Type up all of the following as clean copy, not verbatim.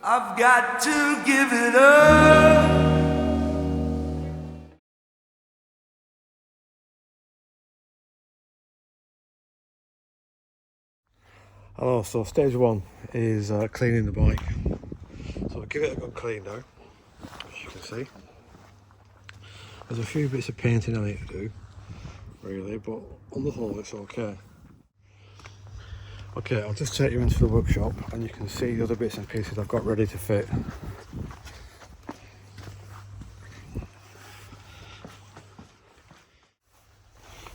I've got to give it up. Hello, so stage one is cleaning the bike. So I'll give it a good clean now, as you can see. There's a few bits of painting I need to do, really, but on the whole it's okay. Okay, I'll just take you into the workshop and you can see the other bits and pieces I've got ready to fit.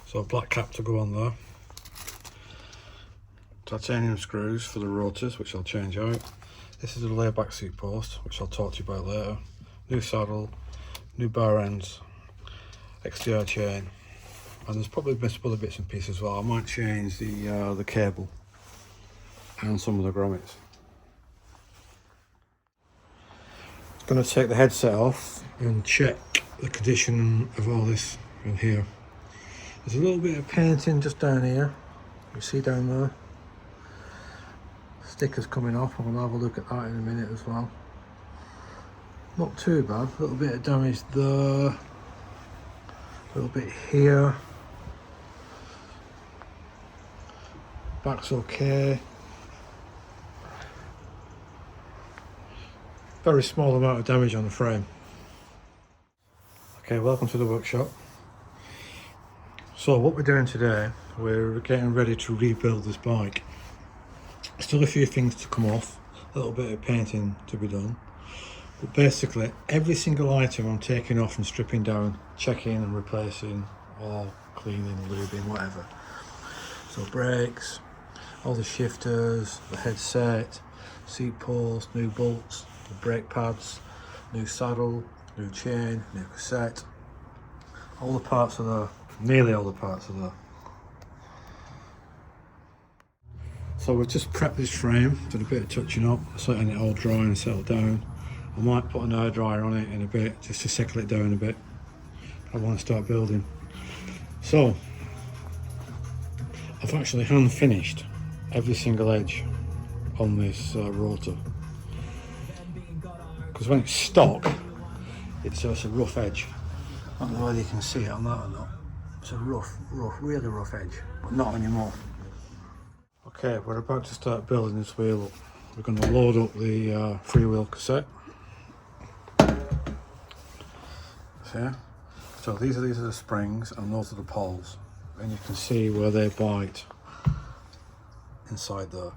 So a black cap to go on there. Titanium screws for the rotors, which I'll change out. This is a layback seat post, which I'll talk to you about later. New saddle, new bar ends, XT chain, and there's probably other bits and pieces as well. I might change the cable and some of the grommets. I'm going to take the headset off and check the condition of all this in here. There's a little bit of painting just down here, you see down there. Stickers coming off, I'm going to have a look at that in a minute as well. Not too bad, a little bit of damage there, a little bit here. Back's okay. Very small amount of damage on the frame. Okay, welcome to the workshop. So what we're doing today, we're getting ready to rebuild this bike. Still a few things to come off, a little bit of painting to be done. But basically every single item I'm taking off and stripping down, checking and replacing, or cleaning, lubing, whatever. So brakes, all the shifters, the headset, seat post, new bolts, the brake pads, new saddle, new chain, new cassette. All the parts are there, nearly all the parts are there. So we've just prepped this frame, done a bit of touching up, letting it all dry and settle down. I might put an air dryer on it in a bit, just to settle it down a bit. I want to start building. So, I've actually hand finished every single edge on this rotor. Because when it's stock, it's a rough edge. I don't know whether you can see it on that or not. It's a really rough edge, but not anymore. Okay, we're about to start building this wheel up. We're going to load up the freewheel cassette. See? So these are the springs and those are the poles. And you can see where they bite inside there.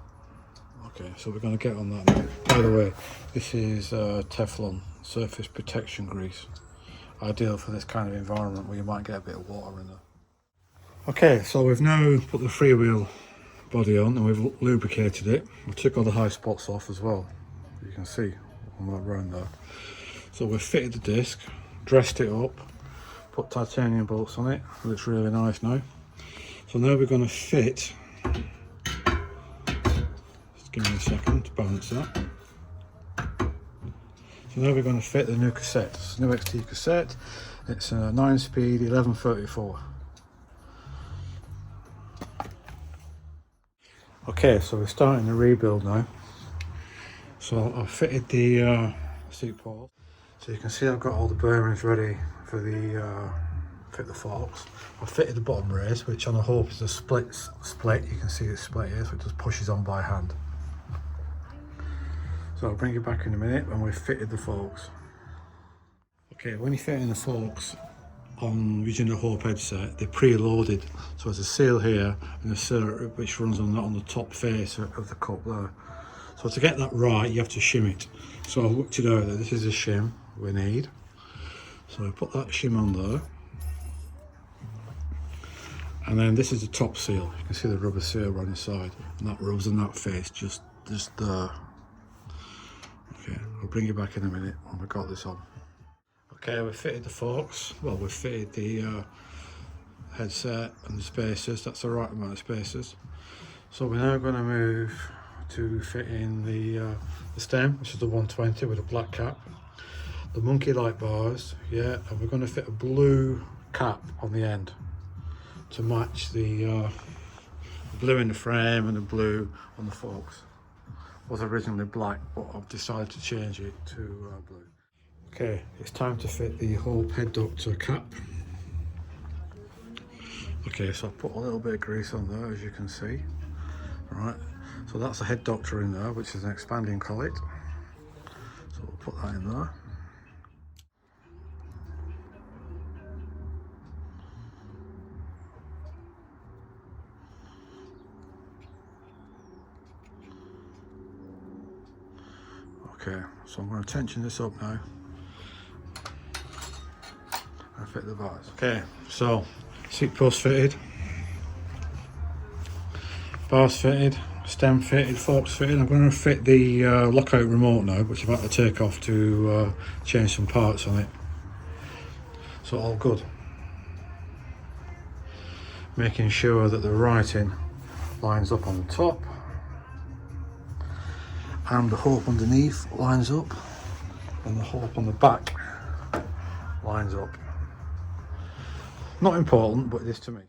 Okay, so we're going to get on that now. By the way, this is Teflon surface protection grease. Ideal for this kind of environment where you might get a bit of water in there. Okay, so we've now put the freewheel body on and we've lubricated it. We took all the high spots off as well, you can see on that round there. So we've fitted the disc, dressed it up, put titanium bolts on it. It looks really nice now. So now we're going to fit, just give me a second to balance that. So now we're going to fit the new cassette. It's a new XT cassette. It's a 9-speed 1134. Okay, so we're starting the rebuild now. So I've fitted the seat post. So you can see I've got all the bearings ready for the fit the forks. I've fitted the bottom race, which on a hope is a split. You can see it's split here, so it just pushes on by hand. So I'll bring you back in a minute when we've fitted the forks. Okay, when you're fitting the forks on using the Hope headset, they're pre-loaded. So there's a seal here and a seal which runs on the top face of the cup there. So to get that right, you have to shim it. So I've worked it out that this is a shim we need. So I put that shim on there. And then this is the top seal. You can see the rubber seal on the side. And that rubs on that face just there. Okay, I'll bring you back in a minute when we've got this on. Okay, we've fitted the forks. Well, we've fitted the headset and the spacers. That's the right amount of spacers. So we're now going to move to fit in the stem, which is the 120 with a black cap. The monkey light bars, yeah, and we're going to fit a blue cap on the end to match the blue in the frame and the blue on the forks. Was originally black, but I've decided to change it to blue. Okay, it's time to fit the whole head ductor cap. Okay, so I've put a little bit of grease on there, as you can see. Right, so that's a head ductor in there, which is an expanding collet. So we'll put that in there. Okay, so I'm going to tension this up now and fit the bars. Okay, so seat post fitted, bars fitted, stem fitted, forks fitted. I'm going to fit the lockout remote now, which I've had to take off to change some parts on it. So all good. Making sure that the writing lines up on the top and the hope underneath lines up and the hope on the back lines up. Not important, but it is to me.